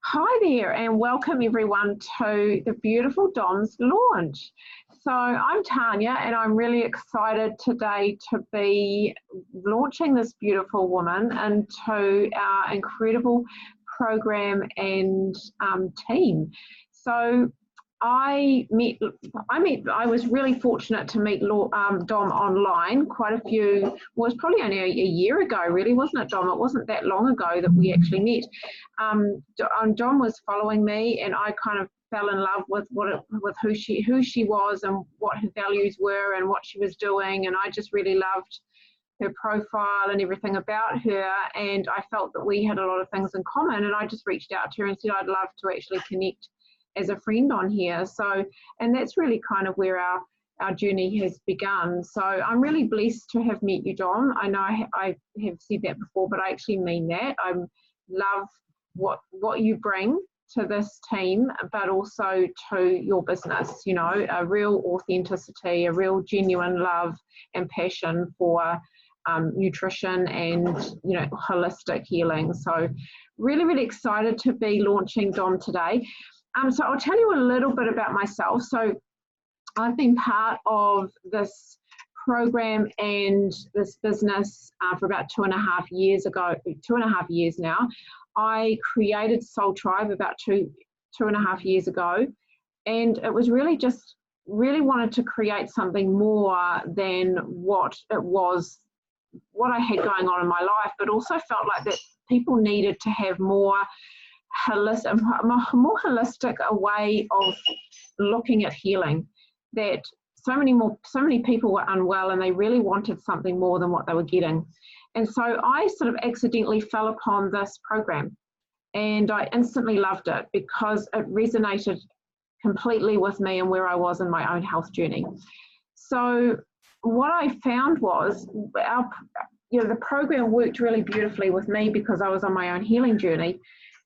Hi there, and welcome everyone to the beautiful Dom's launch. So I'm Tanya, and I'm really excited today to be launching this beautiful woman into our incredible program and team. So I was really fortunate to meet Dom online quite a few, well, it was probably only a year ago, really, wasn't it, Dom? It wasn't that long ago that we actually met. Dom was following me, and I kind of fell in love with who she was and what her values were and what she was doing, and I just really loved her profile and everything about her, and I felt that we had a lot of things in common, and I just reached out to her and said I'd love to actually connect as a friend on here. So, and that's really kind of where our journey has begun. So I'm really blessed to have met you, Dom. I know I have said that before, but I actually mean that. I love what you bring to this team, but also to your business, you know, a real authenticity, a real genuine love and passion for nutrition and, you know, holistic healing. So really, really excited to be launching Dom today. So I'll tell you a little bit about myself. So I've been part of this program and this business for about 2.5 years now. I created Soul Tribe about 2.5 years ago, and it was really just wanted to create something more than what I had going on in my life, but also felt like that people needed to have a more holistic way of looking at healing. That so many people were unwell and they really wanted something more than what they were getting. And so I sort of accidentally fell upon this program, and I instantly loved it because it resonated completely with me and where I was in my own health journey. So what I found was the program worked really beautifully with me because I was on my own healing journey.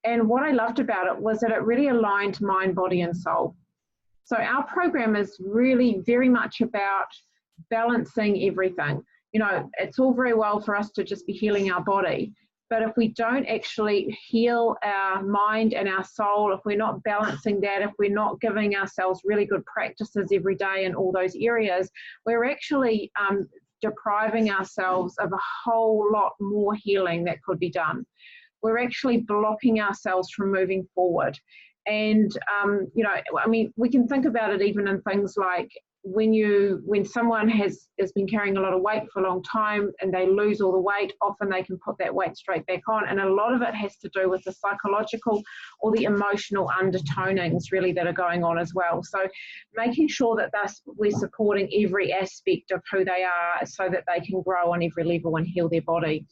And what I loved about it was that it really aligned mind, body, and soul. So our program is really very much about balancing everything. You know, it's all very well for us to just be healing our body, but if we don't actually heal our mind and our soul, if we're not balancing that, if we're not giving ourselves really good practices every day in all those areas, we're actually depriving ourselves of a whole lot more healing that could be done. We're actually blocking ourselves from moving forward. And, you know, I mean, we can think about it even in things like when someone has been carrying a lot of weight for a long time and they lose all the weight, often they can put that weight straight back on. And a lot of it has to do with the psychological or the emotional undertonings really that are going on as well. So making sure that we're supporting every aspect of who they are so that they can grow on every level and heal their body.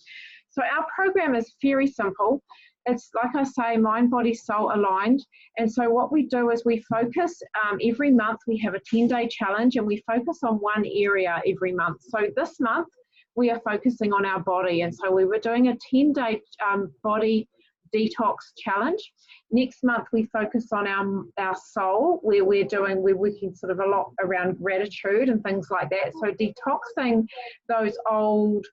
So our program is very simple. It's, like I say, mind, body, soul aligned. And so what we do is we focus, every month we have a 10-day challenge, and we focus on one area every month. So this month we are focusing on our body. And so we were doing a 10-day body detox challenge. Next month we focus on our soul, where we're working sort of a lot around gratitude and things like that. So detoxing those old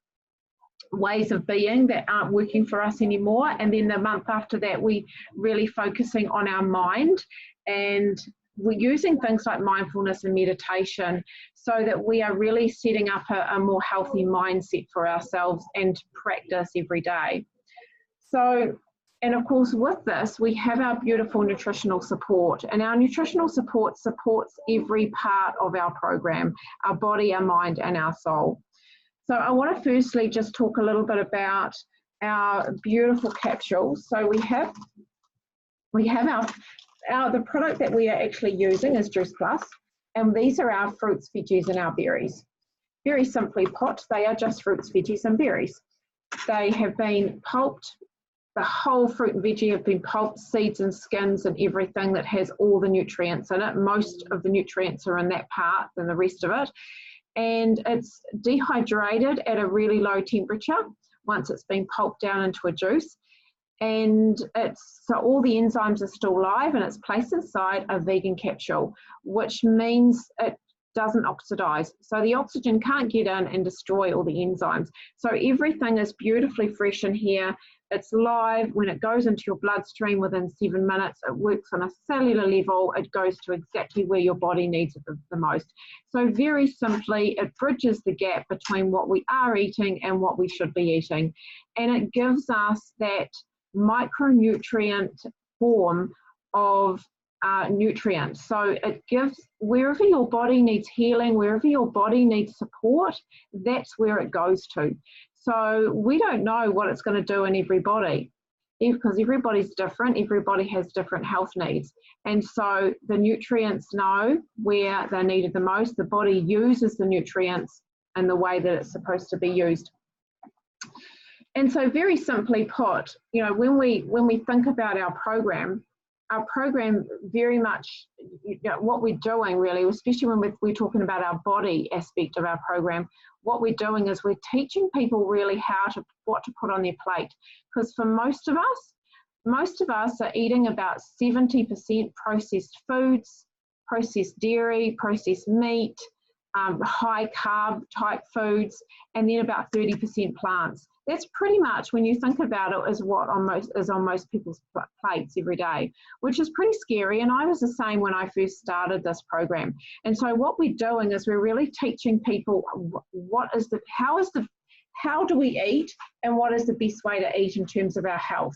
ways of being that aren't working for us anymore. And then the month after that, we really focusing on our mind, and we're using things like mindfulness and meditation so that we are really setting up a more healthy mindset for ourselves and practice every day. So, and of course with this, we have our beautiful nutritional support, and our nutritional support supports every part of our program, our body, our mind, and our soul. So I want to firstly just talk a little bit about our beautiful capsules. So we have the product that we are actually using is Juice Plus, and these are our fruits, veggies, and our berries. Very simply put, they are just fruits, veggies, and berries. They have been pulped. The whole fruit and veggie have been pulped, seeds and skins and everything that has all the nutrients in it. Most of the nutrients are in that part than the rest of it. And it's dehydrated at a really low temperature once it's been pulped down into a juice. And so all the enzymes are still live, and it's placed inside a vegan capsule, which means it doesn't oxidize. So the oxygen can't get in and destroy all the enzymes. So everything is beautifully fresh in here. It's live. When it goes into your bloodstream within 7 minutes, it works on a cellular level. It goes to exactly where your body needs it the most. So very simply, it bridges the gap between what we are eating and what we should be eating. And it gives us that micronutrient form of nutrients. So it gives, wherever your body needs healing, wherever your body needs support, that's where it goes to. So we don't know what it's going to do in everybody, because everybody's different, everybody has different health needs. And so the nutrients know where they're needed the most. The body uses the nutrients in the way that it's supposed to be used. And so very simply put, you know, when we think about our program very much, you know, what we're doing really, especially when we're talking about our body aspect of our program, what we're doing is we're teaching people really what to put on their plate. Because for most of us are eating about 70% processed foods, processed dairy, processed meat, high carb type foods, and then about 30% plants. That's pretty much, when you think about it, is what is on most people's plates every day, which is pretty scary. And I was the same when I first started this program. And so what we're doing is we're really teaching people how do we eat, and what is the best way to eat in terms of our health.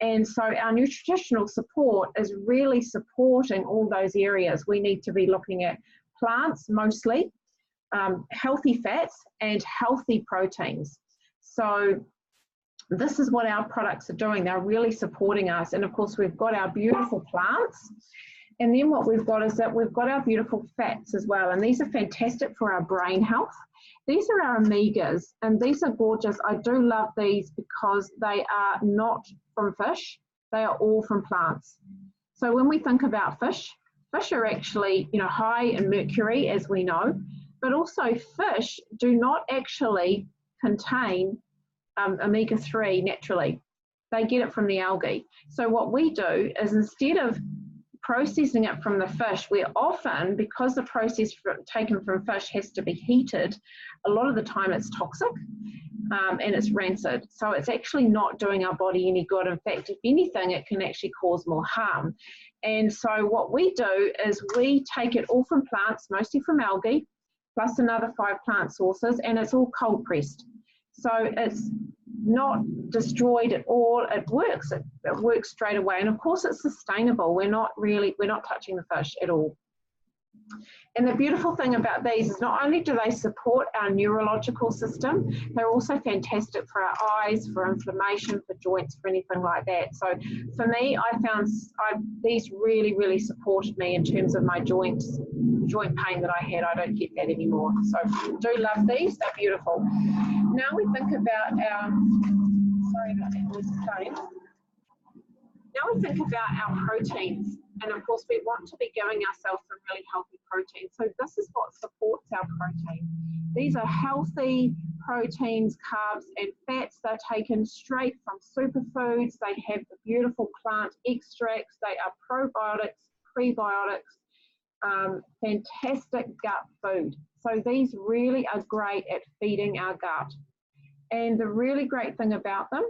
And so our nutritional support is really supporting all those areas. We need to be looking at plants mostly, healthy fats, and healthy proteins. So this is what our products are doing. They're really supporting us. And of course, we've got our beautiful plants. And then what we've got is that we've got our beautiful fats as well. And these are fantastic for our brain health. These are our omegas, and these are gorgeous. I do love these because they are not from fish. They are all from plants. So when we think about fish are actually, you know, high in mercury, as we know, but also fish do not actually contain omega-3 naturally. They get it from the algae. So what we do is, instead of processing it from the fish, we're often, because the process taken from fish has to be heated, a lot of the time it's toxic and it's rancid. So it's actually not doing our body any good. In fact, if anything, it can actually cause more harm. And so what we do is we take it all from plants, mostly from algae, plus another 5 plant sources, and it's all cold pressed. So it's not destroyed at all. It works. It works straight away. And of course, it's sustainable. We're not touching the fish at all. And the beautiful thing about these is not only do they support our neurological system, they're also fantastic for our eyes, for inflammation, for joints, for anything like that. So for me, I found these really, really supported me in terms of my joint pain that I had. I don't get that anymore. So do love these. They're beautiful. Now we think about our, sorry about that noise playing. Now we think about our proteins, and of course we want to be giving ourselves some really healthy protein. So this is what supports our protein. These are healthy proteins, carbs and fats. They're taken straight from superfoods. They have the beautiful plant extracts. They are probiotics, prebiotics, fantastic gut food. So these really are great at feeding our gut. And the really great thing about them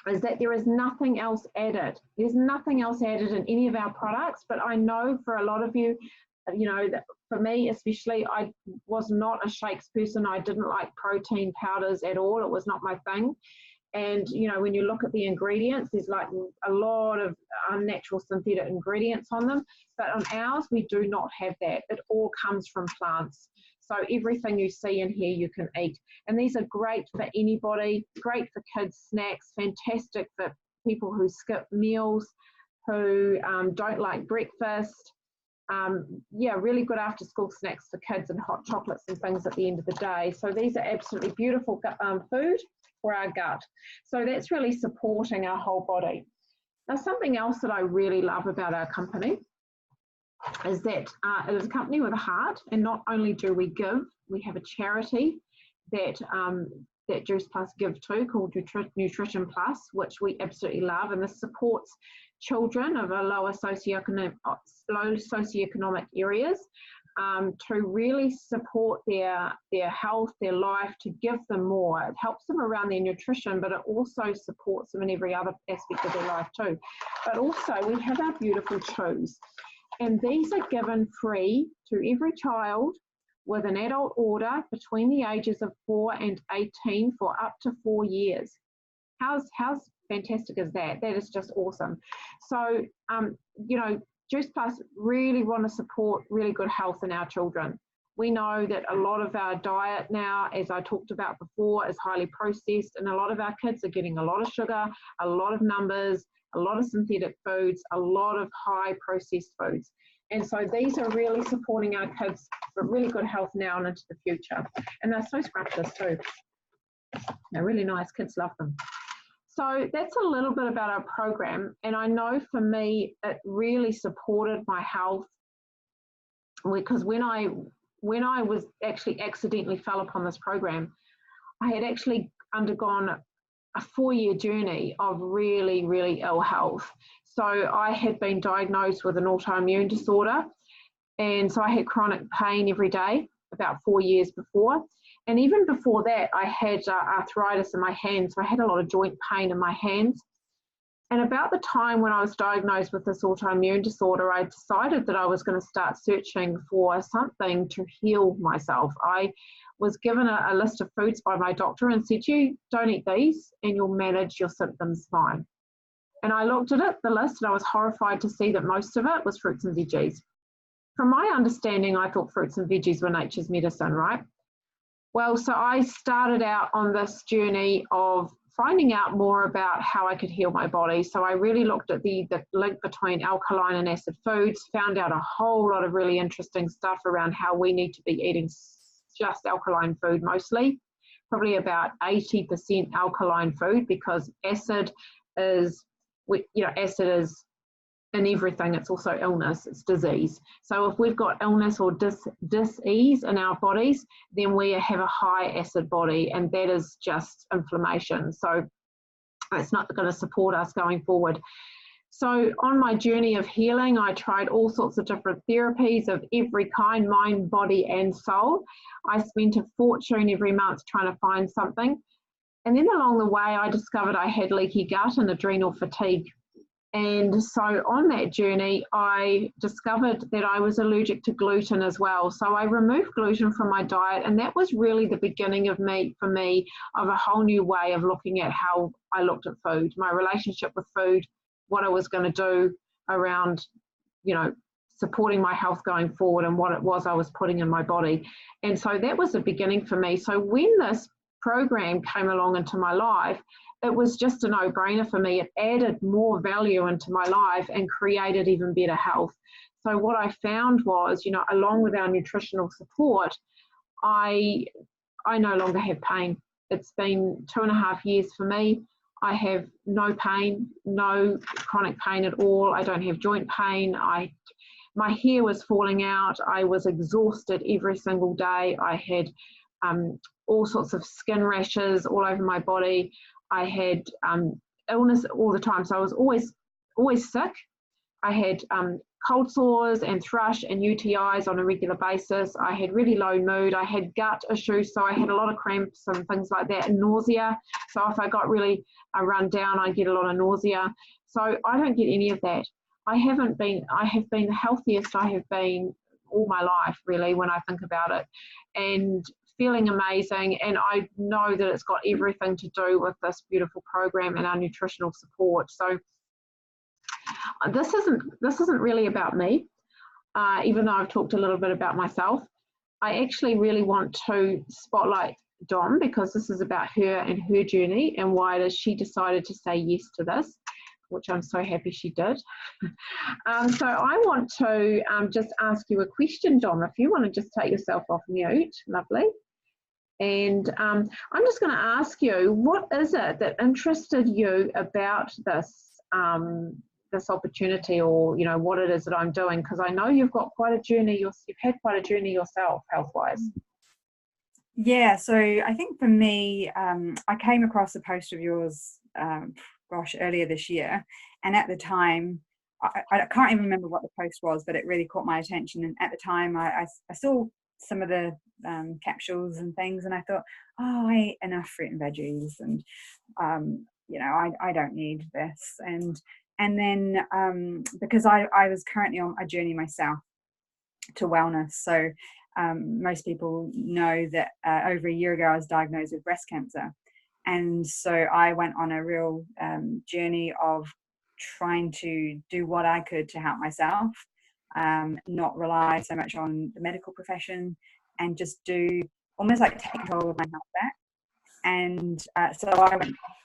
is that there is nothing else added. There's nothing else added in any of our products, but I know for a lot of you, you know, that for me especially, I was not a shakes person. I didn't like protein powders at all. It was not my thing. And, you know, when you look at the ingredients, there's like a lot of unnatural synthetic ingredients on them. But on ours, we do not have that. It all comes from plants. So everything you see in here, you can eat. And these are great for anybody, great for kids' snacks, fantastic for people who skip meals, who don't like breakfast. Yeah, really good after school snacks for kids, and hot chocolates and things at the end of the day. So these are absolutely beautiful food for our gut. So that's really supporting our whole body. Now, something else that I really love about our company is that it is a company with a heart, and not only do we give, we have a charity that that Juice Plus give to, called Nutrition Plus, which we absolutely love, and this supports children of a lower socioeconomic areas to really support their health, their life, to give them more. It helps them around their nutrition, but it also supports them in every other aspect of their life too. But also we have our beautiful chews, and these are given free to every child with an adult order between the ages of 4 and 18 for up to 4 years. How's fantastic is that? That is just awesome. So, you know, Juice Plus really want to support really good health in our children. We know that a lot of our diet now, as I talked about before, is highly processed, and a lot of our kids are getting a lot of sugar, a lot of numbers, a lot of synthetic foods, a lot of high processed foods. And so these are really supporting our kids for really good health now and into the future. And they're so scrumptious too. They're really nice. Kids love them. So that's a little bit about our program. And I know for me, it really supported my health, because when I was actually accidentally fell upon this program, I had actually undergone a 4-year journey of really, really ill health. So I had been diagnosed with an autoimmune disorder, and so I had chronic pain every day about 4 years before. And even before that, I had arthritis in my hands, so I had a lot of joint pain in my hands. And about the time when I was diagnosed with this autoimmune disorder, I decided that I was going to start searching for something to heal myself. I was given a list of foods by my doctor and said, you don't eat these and you'll manage your symptoms fine. And I looked at it, the list, and I was horrified to see that most of it was fruits and veggies. From my understanding, I thought fruits and veggies were nature's medicine, right? Well, so I started out on this journey of finding out more about how I could heal my body. So I really looked at the link between alkaline and acid foods, found out a whole lot of really interesting stuff around how we need to be eating just alkaline food mostly, probably about 80% alkaline food, because acid is, acid is in everything. It's also illness, it's disease. So if we've got illness or dis-ease in our bodies, then we have a high acid body, and that is just inflammation. So it's not going to support us going forward. So on my journey of healing, I tried all sorts of different therapies of every kind, mind, body, and soul. I spent a fortune every month trying to find something. And then along the way, I discovered I had leaky gut and adrenal fatigue. And so on that journey, I discovered that I was allergic to gluten as well. So I removed gluten from my diet, and that was really the beginning of for me, of a whole new way of looking at how I looked at food, my relationship with food, what I was going to do around, supporting my health going forward, and what it was I was putting in my body. And so that was the beginning for me. So when this program came along into my life, it was just a no-brainer for me. It added more value into my life and created even better health. So what I found was, along with our nutritional support, I no longer have pain. It's been 2.5 years for me. I have no pain, no chronic pain at all. I don't have joint pain. My hair was falling out. I was exhausted every single day. I had all sorts of skin rashes all over my body. I had illness all the time, so I was always sick. I had cold sores and thrush and UTIs on a regular basis. I had really low mood. I had gut issues, so I had a lot of cramps and things like that, and nausea. So if I got really run down, I get a lot of nausea. So I don't get any of that. I have been the healthiest I have been all my life, really, when I think about it, and feeling amazing. And I know that it's got everything to do with this beautiful program and our nutritional support. So this isn't really about me, even though I've talked a little bit about myself. I actually really want to spotlight Dom, because this is about her and her journey and why it is she decided to say yes to this, which I'm so happy she did. So I want to just ask you a question, Dom, if you want to just take yourself off mute. Lovely. And I'm just going to ask you, what is it that interested you about this this opportunity, or what it is that I'm doing? Because I know you've got quite a journey. You've had quite a journey yourself, health-wise. Yeah. So I think for me, I came across a post of yours, earlier this year, and at the time, I can't even remember what the post was, but it really caught my attention. And at the time, I saw some of the capsules and things, and I thought, oh, I eat enough fruit and veggies, and I don't need this. And then because I was currently on a journey myself to wellness, so most people know that over a year ago I was diagnosed with breast cancer, and so I went on a real journey of trying to do what I could to help myself, not rely so much on the medical profession, and just do almost like take control of my health back. And so I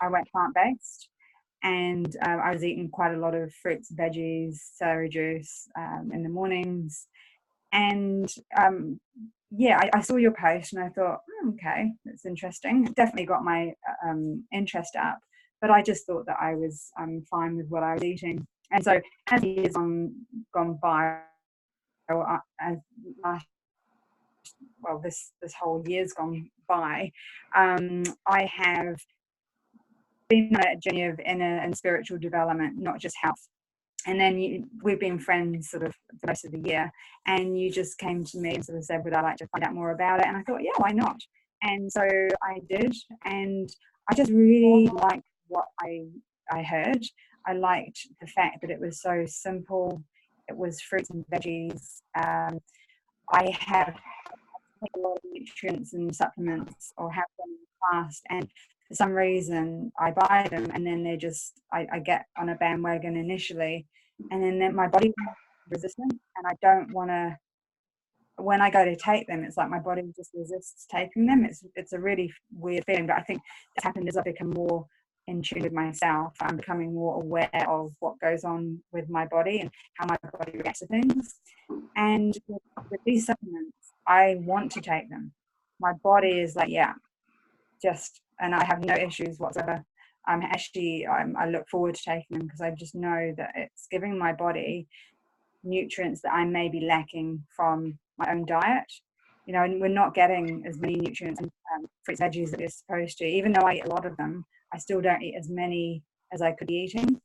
went plant-based, and I was eating quite a lot of fruits, veggies, celery juice in the mornings. And I saw your post and I thought, okay, that's interesting. It definitely got my interest up, but I just thought that I was fine with what I was eating. And so as years gone by, this whole year's gone by, I have been on a journey of inner and spiritual development, not just health. And then we've been friends sort of for most of the year, and you just came to me and sort of said, would I like to find out more about it? And I thought, yeah, why not? And so I did, and I just really liked what I heard. I liked the fact that it was so simple. It was fruits and veggies. I have a lot of nutrients and supplements, or have them in the past, and for some reason I buy them, and then they're just I get on a bandwagon initially, and then my body is resistant, and I don't want to. When I go to take them, it's like my body just resists taking them. It's a really weird feeling, but I think what's happened is I've become more in tune with myself. I'm becoming more aware of what goes on with my body and how my body reacts to things. And with these supplements, I want to take them. My body is like, yeah, and I have no issues whatsoever. I look forward to taking them because I just know that it's giving my body nutrients that I may be lacking from my own diet. And we're not getting as many nutrients and fruits and veggies that we're supposed to. Even though I eat a lot of them, I still don't eat as many as I could be eating.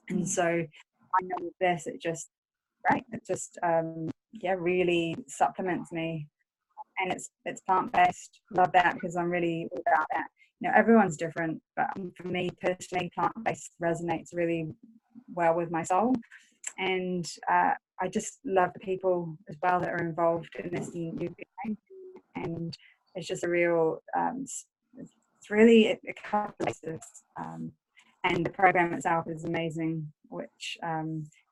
And so I know with this, it just really supplements me. And it's plant-based. Love that, because I'm really about that. Everyone's different, but for me personally, plant-based resonates really well with my soul. And I just love the people as well that are involved in this new thing. And it's just a real it's really a couple of places, and the program itself is amazing, which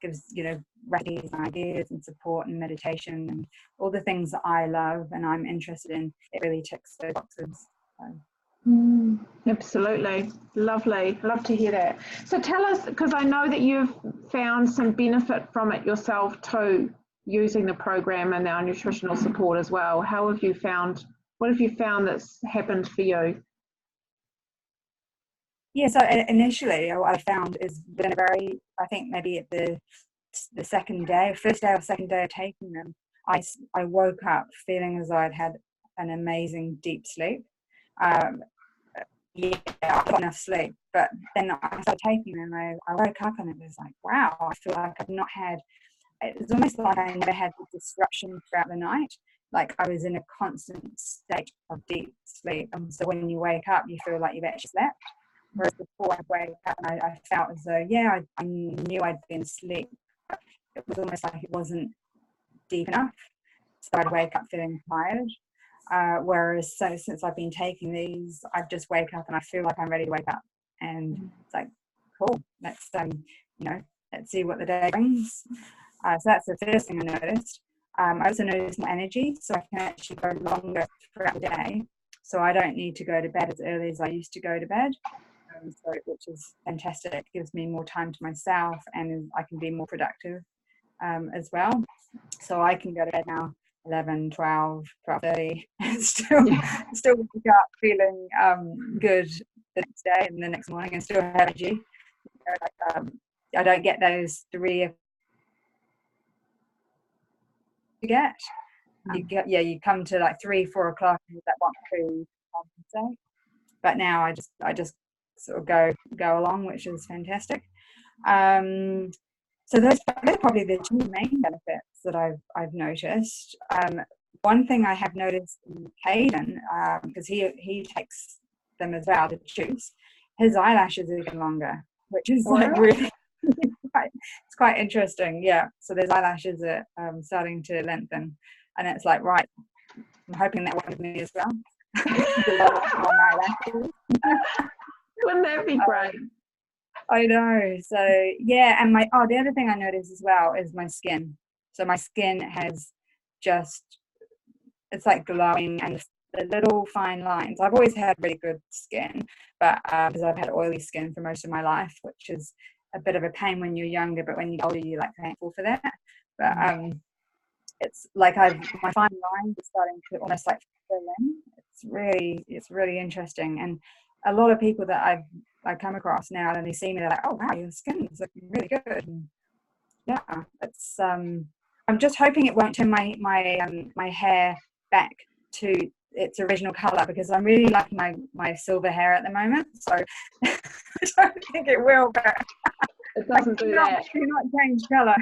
gives recipes and ideas and support and meditation and all the things that I love and I'm interested in. It really ticks those boxes. Absolutely. Lovely. Love to hear that. So tell us, because I know that you've found some benefit from it yourself too, using the program and our nutritional support as well. What have you found that's happened for you? Yeah, so initially what I found is within I think maybe at the first day or second day of taking them, I woke up feeling as though I'd had an amazing deep sleep. I got enough sleep, but then I started taking them, I woke up and it was like, wow, I feel like I've not had, it's almost like I never had the disruption throughout the night. Like I was in a constant state of deep sleep. And so when you wake up, you feel like you've actually slept. Whereas before I wake up and I felt as though, I knew I'd been asleep. It was almost like it wasn't deep enough. So I'd wake up feeling tired. Whereas since I've been taking these, I just wake up and I feel like I'm ready to wake up. And it's like, cool, let's see what the day brings. So that's the first thing I noticed. I also noticed more energy, so I can actually go longer throughout the day. So I don't need to go to bed as early as I used to go to bed. Which is fantastic. It gives me more time to myself and I can be more productive as well. So I can go to bed now 11, 12, 12:30 and still wake up feeling good the next day and the next morning and still have energy. I don't get those 3 you come to like 3, 4 o'clock with that one food, but now I just sort of go along, which is fantastic. So those are probably the two main benefits that I've noticed. One thing I have noticed in Caden, because he takes them as well to choose, his eyelashes are even longer, which is like really it's quite interesting. Yeah, so his eyelashes are starting to lengthen, and it's like, right, I'm hoping that works with me as well. Wouldn't that be great? I know. So yeah, and the other thing I noticed as well is my skin. So my skin has just, it's like glowing, and the little fine lines. I've always had really good skin, but because I've had oily skin for most of my life, which is a bit of a pain when you're younger, but when you're older, you're like thankful for that. But it's like my fine lines are starting to almost like fill in. It's really interesting, and a lot of people that I come across now, and they see me, they're like, "Oh wow, your skin is looking really good." And yeah, it's I'm just hoping it won't turn my hair back to its original color, because I'm really liking my silver hair at the moment. So I don't think it will, but it doesn't do that. Do not change color.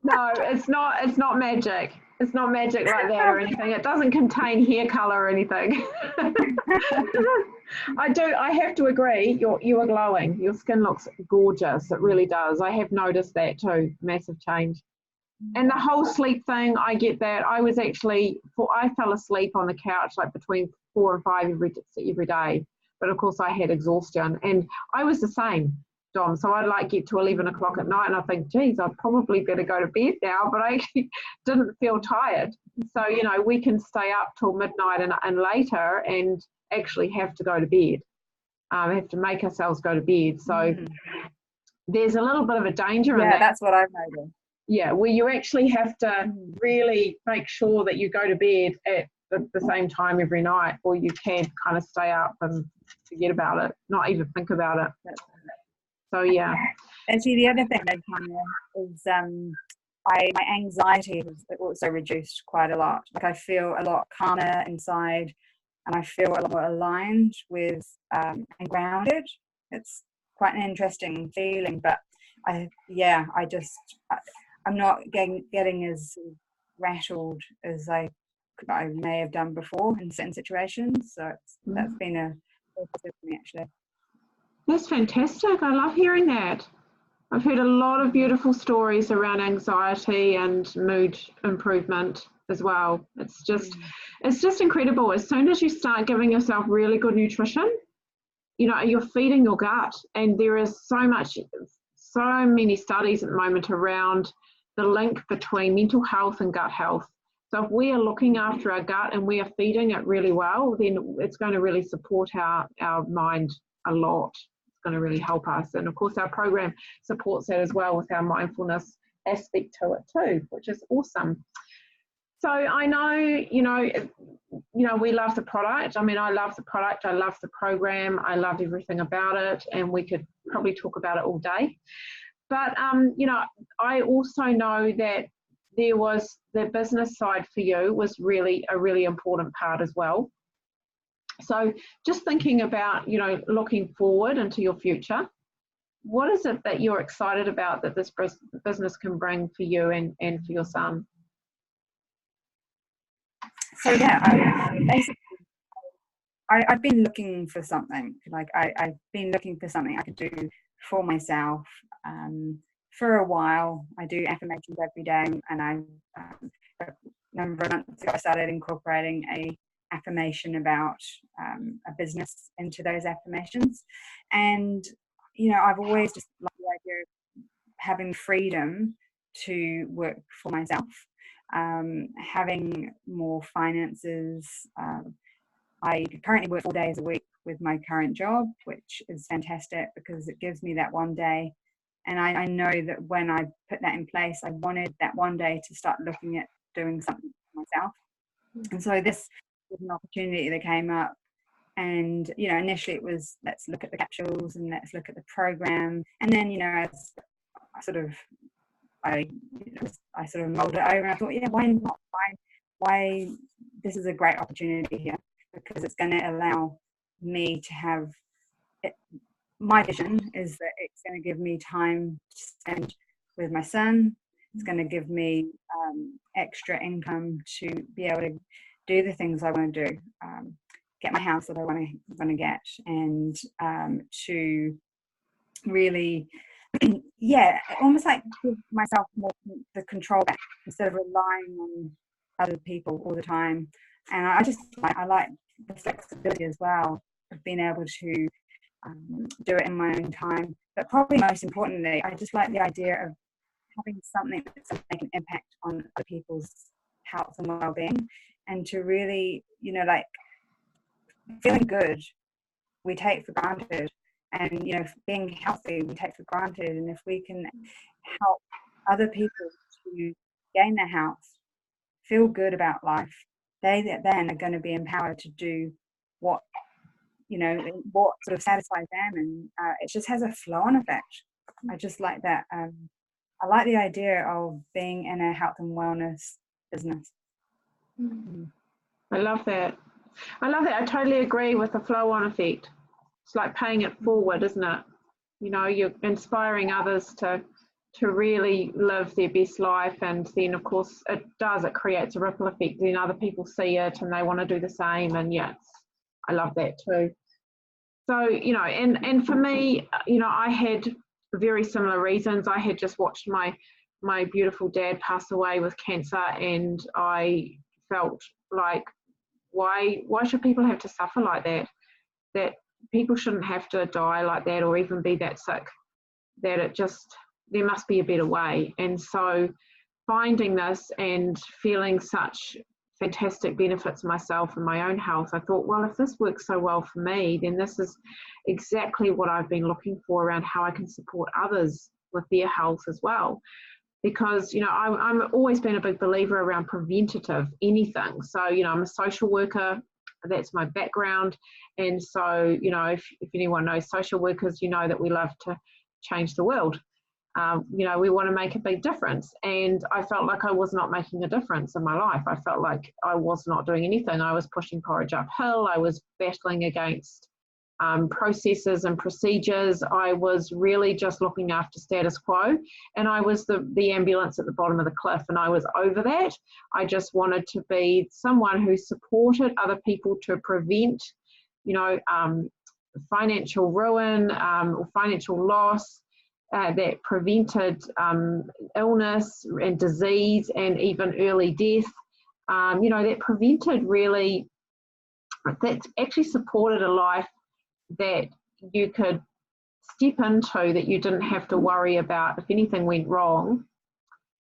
No, it's not magic. It's not magic like that or anything. It doesn't contain hair color or anything. I have to agree, you are glowing. Your skin looks gorgeous. It really does. I have noticed that too. Massive change. And the whole sleep thing, I get that. I fell asleep on the couch like between 4 and 5 every day. But of course I had exhaustion, and I was the same, Dom. So I'd like get to 11 o'clock at night and I think, geez, I'd probably better go to bed now, but I actually didn't feel tired. So, we can stay up till midnight and later and actually have to go to bed. Have to make ourselves go to bed. So there's a little bit of a danger in that. Yeah, that's what I've noticed. Yeah, where you actually have to really make sure that you go to bed at the same time every night, or you can kind of stay up and forget about it, not even think about it. So yeah. Actually, the other thing that is my anxiety has also reduced quite a lot. Like I feel a lot calmer inside, and I feel a lot more aligned with and grounded. It's quite an interesting feeling, but I'm not getting as rattled as I may have done before in certain situations. So that's been a positive for me, actually. That's fantastic. I love hearing that. I've heard a lot of beautiful stories around anxiety and mood improvement as well. It's just incredible. As soon as you start giving yourself really good nutrition, you're feeding your gut, and there is so many studies at the moment around the link between mental health and gut health. So if we are looking after our gut and we are feeding it really well, then it's going to really support our mind a lot. It's going to really help us. And of course, our program supports that as well with our mindfulness aspect to it too, which is awesome. So I know, we love the product. I mean, I love the product. I love the program. I love everything about it. And we could probably talk about it all day. But, I also know that there was the business side for you was really a really important part as well. So just thinking about, looking forward into your future, what is it that you're excited about that this business can bring for you and for your son? So yeah, basically, I've been looking for something. Like I've been looking for something I could do for myself for a while. I do affirmations every day, and a number of months ago I started incorporating a affirmation about a business into those affirmations. And I've always just loved the idea of having freedom to work for myself, having more finances. I currently work 4 days a week with my current job, which is fantastic because it gives me that one day. And I know that when I put that in place, I wanted that one day to start looking at doing something for myself. And so this was an opportunity that came up. And, initially it was, let's look at the capsules and let's look at the program. And then, as I sort of mulled it over, and I thought, yeah, why not? Why this is a great opportunity here, because it's going to allow me to have it. My vision is that it's going to give me time to spend with my son. It's going to give me extra income to be able to do the things I want to do, get my house that I want to get, and to really, yeah, almost like give myself more the control back instead of relying on other people all the time. And I like the flexibility as well of being able to do it in my own time. But probably most importantly, I just like the idea of having something that's going to make an impact on other people's health and well-being, and to really, like feeling good, we take for granted, and being healthy we take for granted. And if we can help other people to gain their health, feel good about life, they then are going to be empowered to do what sort of satisfies them, and it just has a flow-on effect. I just like that. I like the idea of being in a health and wellness business. I love that. I totally agree with the flow-on effect. It's like paying it forward, isn't it? You're inspiring others to really live their best life, and then of course it creates a ripple effect. Then other people see it and they want to do the same, and I love that too. So, and for me, I had very similar reasons. I had just watched my beautiful dad pass away with cancer, and I felt like, why should people have to suffer like that? That people shouldn't have to die like that, or even be that sick. That there must be a better way. And so finding this and feeling such fantastic benefits myself and my own health, I thought, well, if this works so well for me, then this is exactly what I've been looking for around how I can support others with their health as well. Because, I've always been a big believer around preventative anything. So, I'm a social worker, that's my background. And so, if anyone knows social workers, that we love to change the world. We want to make a big difference. And I felt like I was not making a difference in my life. I felt like I was not doing anything. I was pushing porridge uphill. I was battling against processes and procedures. I was really just looking after status quo, and I was the ambulance at the bottom of the cliff, and I was over that. I just wanted to be someone who supported other people to prevent, financial ruin or financial loss, that prevented illness and disease and even early death, that prevented really, that actually supported a life that you could step into, that you didn't have to worry about if anything went wrong,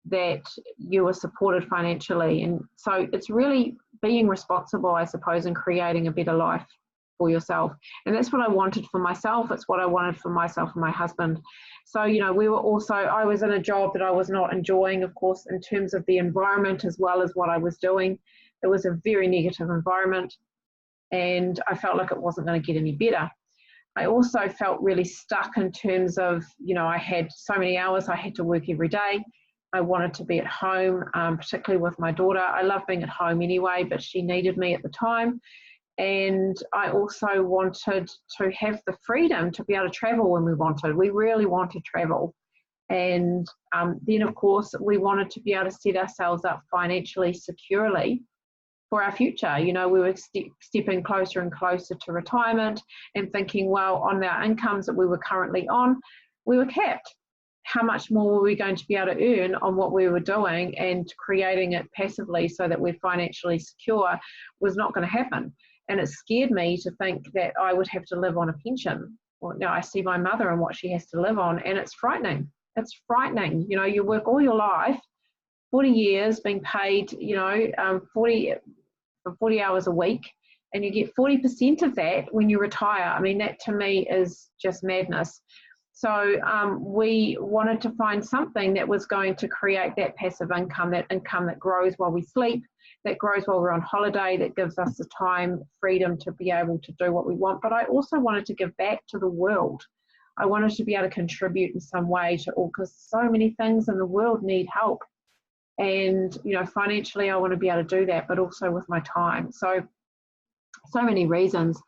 that you were supported financially. And so it's really being responsible, I suppose, and creating a better life for yourself. And that's what I wanted for myself. It's what I wanted for myself and my husband. So, I was in a job that I was not enjoying, of course, in terms of the environment as well as what I was doing. It was a very negative environment, and I felt like it wasn't going to get any better. I also felt really stuck in terms of, I had so many hours I had to work every day. I wanted to be at home, particularly with my daughter. I love being at home anyway, but she needed me at the time. And I also wanted to have the freedom to be able to travel when we wanted. We really wanted travel. And then, of course, we wanted to be able to set ourselves up financially securely for our future. We were stepping closer and closer to retirement, and thinking, well, on our incomes that we were currently on, we were capped. How much more were we going to be able to earn on what we were doing, and creating it passively so that we're financially secure was not going to happen. And it scared me to think that I would have to live on a pension. Well, now I see my mother and what she has to live on, and it's frightening. It's frightening. You work all your life, 40 years, being paid, 40 hours a week, and you get 40% of that when you retire. I mean, that to me is just madness. So we wanted to find something that was going to create that passive income, that income that grows while we sleep, that grows while we're on holiday, that gives us the time, freedom to be able to do what we want. But I also wanted to give back to the world. I wanted to be able to contribute in some way to all, because so many things in the world need help. And, financially, I want to be able to do that, but also with my time. So many reasons.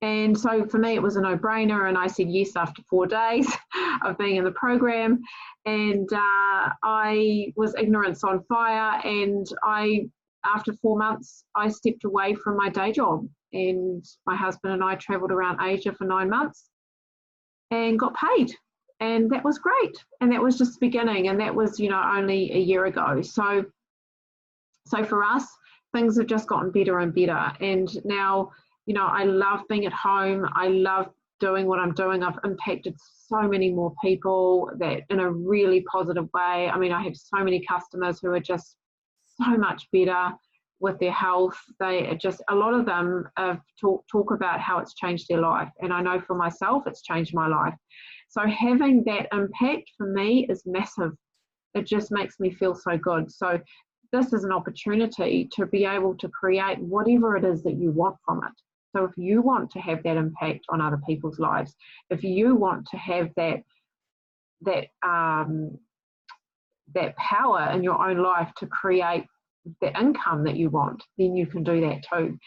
And so for me, it was a no-brainer, and I said yes after 4 days of being in the program. And I was ignorance on fire, and after 4 months, I stepped away from my day job, and my husband and I travelled around Asia for 9 months and got paid. And that was great. And that was just the beginning, and that was, only a year ago. So for us, things have just gotten better and better. And now, I love being at home. I love doing what I'm doing. I've impacted so many more people that in a really positive way. I mean, I have so many customers who are just so much better with their health. They are just, a lot of them have talk about how it's changed their life. And I know for myself, it's changed my life. So having that impact for me is massive. It just makes me feel so good. So this is an opportunity to be able to create whatever it is that you want from it. So if you want to have that impact on other people's lives, if you want to have that power in your own life to create the income that you want, then you can do that too.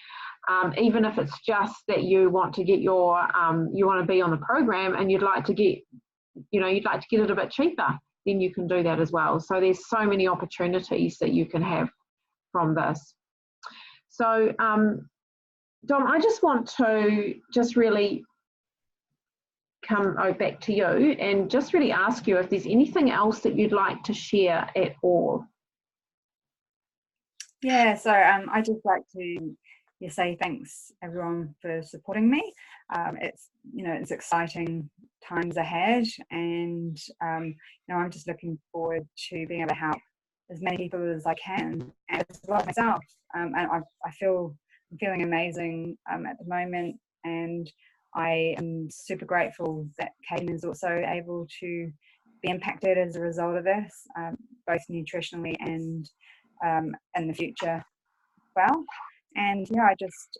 Even if it's just that you want to get you want to be on the program and you'd like to get it a bit cheaper, then you can do that as well. So there's so many opportunities that you can have from this. So Dom, I just want to really come back to you and just really ask you if there's anything else that you'd like to share at all. Yeah, so I just like to say thanks everyone for supporting me. It's exciting times ahead, and I'm just looking forward to being able to help as many people as I can, as well as myself. And I'm feeling amazing at the moment, and I am super grateful that Caden is also able to be impacted as a result of this, both nutritionally and in the future as well. And I just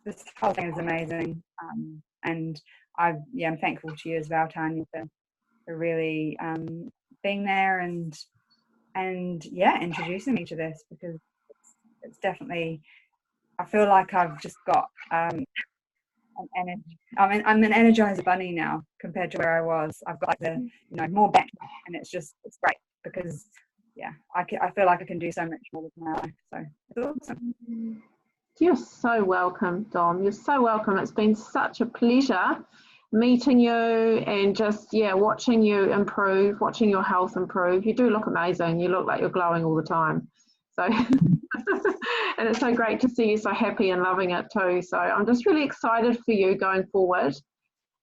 this whole thing is amazing, and I'm thankful to you as well, Tanya, for really being there and introducing me to this, because it's definitely, I feel like I've just got an energy. I mean, I'm an energizer bunny now compared to where I was. I've got more back, and it's great because I feel like I can do so much more with my life. So it's awesome. You're so welcome, Dom. You're so welcome. It's been such a pleasure meeting you and just watching you improve, watching your health improve. You do look amazing. You look like you're glowing all the time. So and it's so great to see you so happy and loving it too. So I'm just really excited for you going forward,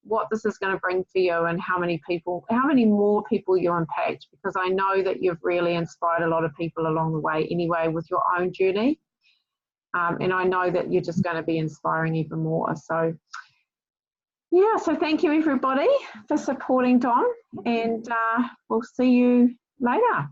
what this is going to bring for you, and how many more people you impact, because I know that you've really inspired a lot of people along the way anyway with your own journey. And I know that you're just going to be inspiring even more. So so thank you everybody for supporting Dom, and we'll see you later.